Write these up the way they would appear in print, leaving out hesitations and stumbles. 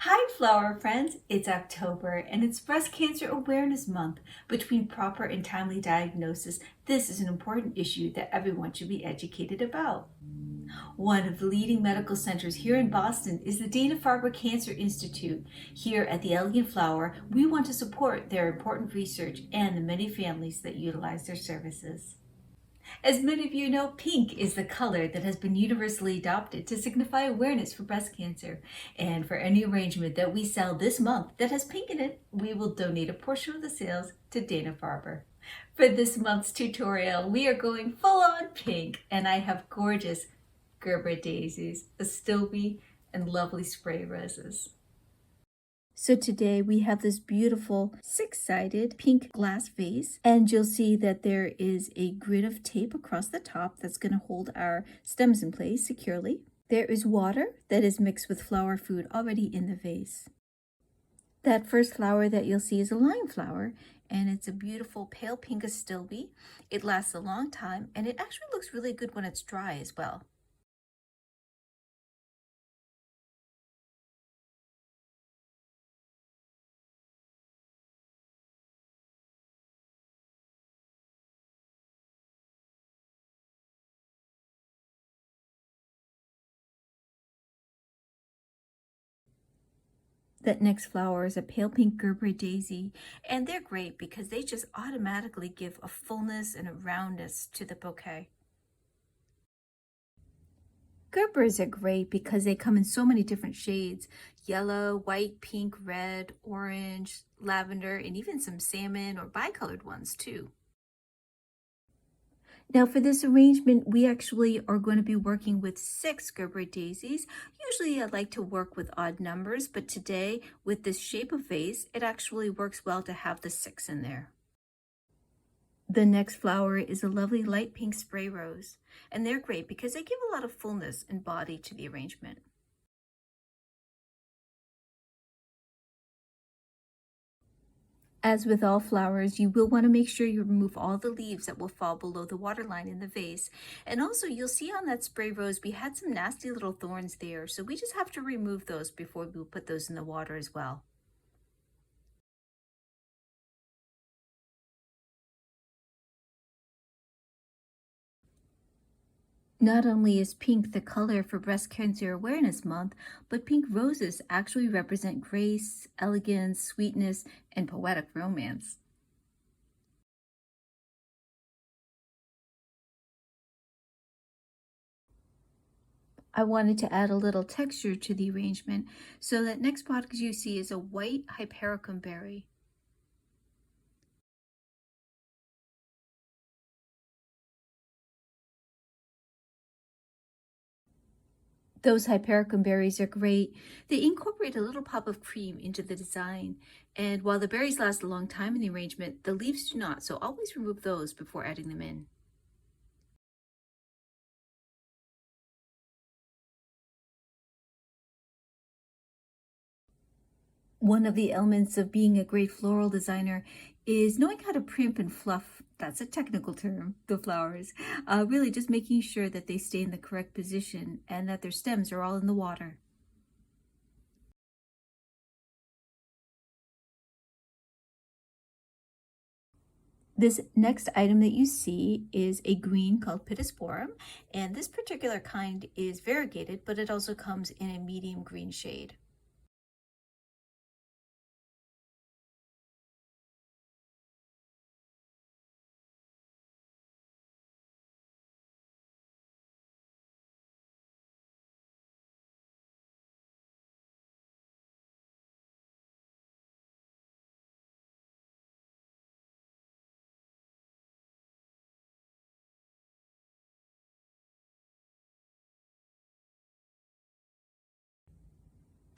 Hi, flower friends. It's October and it's Breast Cancer Awareness Month. Between proper and timely diagnosis, this is an important issue that everyone should be educated about. One of the leading medical centers here in Boston is the Dana-Farber Cancer Institute. Here at the Elegant Flower, we want to support their important research and the many families that utilize their services. As many of you know, pink is the color that has been universally adopted to signify awareness for breast cancer. And for any arrangement that we sell this month that has pink in it, we will donate a portion of the sales to Dana-Farber. For this month's tutorial, we are going full on pink, and I have gorgeous Gerber daisies, astilbe, and lovely spray roses. So today we have this beautiful six-sided pink glass vase, and you'll see that there is a grid of tape across the top that's going to hold our stems in place securely. There is water that is mixed with flower food already in the vase. That first flower that you'll see is a lime flower, and it's a beautiful pale pink astilbe. It lasts a long time, and it actually looks really good when it's dry as well. That next flower is a pale pink Gerber daisy, and they're great because they just automatically give a fullness and a roundness to the bouquet. Gerbers are great because they come in so many different shades: yellow, white, pink, red, orange, lavender, and even some salmon or bicolored ones too. Now for this arrangement, we actually are going to be working with 6 Gerber daisies. Usually I like to work with odd numbers, but today with this shape of vase, it actually works well to have the 6 in there. The next flower is a lovely light pink spray rose, and they're great because they give a lot of fullness and body to the arrangement. As with all flowers, you will want to make sure you remove all the leaves that will fall below the waterline in the vase. And also, you'll see on that spray rose, we had some nasty little thorns there, so we just have to remove those before we put those in the water as well. Not only is pink the color for Breast Cancer Awareness Month, but pink roses actually represent grace, elegance, sweetness, and poetic romance. I wanted to add a little texture to the arrangement, so that next box you see is a white Hypericum berry. Those Hypericum berries are great. They incorporate a little pop of cream into the design, and while the berries last a long time in the arrangement, the leaves do not, so always remove those before adding them in. One of the elements of being a great floral designer is knowing how to primp and fluff, that's a technical term, the flowers. Really just making sure that they stay in the correct position and that their stems are all in the water. This next item that you see is a green called Pittosporum, and this particular kind is variegated, but it also comes in a medium green shade.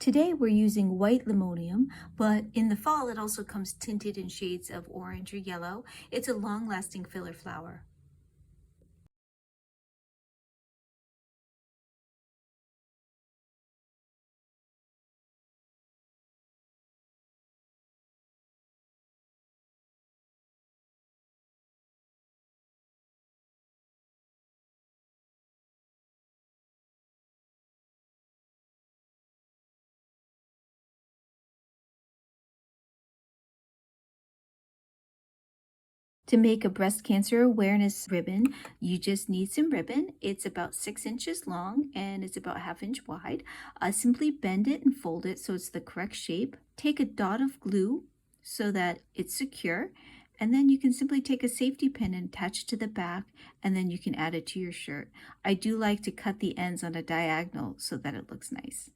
Today we're using white limonium, but in the fall it also comes tinted in shades of orange or yellow. It's a long-lasting filler flower. To make a breast cancer awareness ribbon, you just need some ribbon. It's about 6 inches long and it's about 1/2 inch wide. Simply bend it and fold it so it's the correct shape. Take a dot of glue so that it's secure, and then you can simply take a safety pin and attach it to the back, and then you can add it to your shirt. I do like to cut the ends on a diagonal so that it looks nice.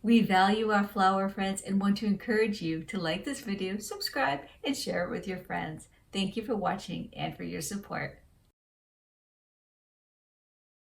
We value our flower friends and want to encourage you to like this video, subscribe, and share it with your friends. Thank you for watching and for your support.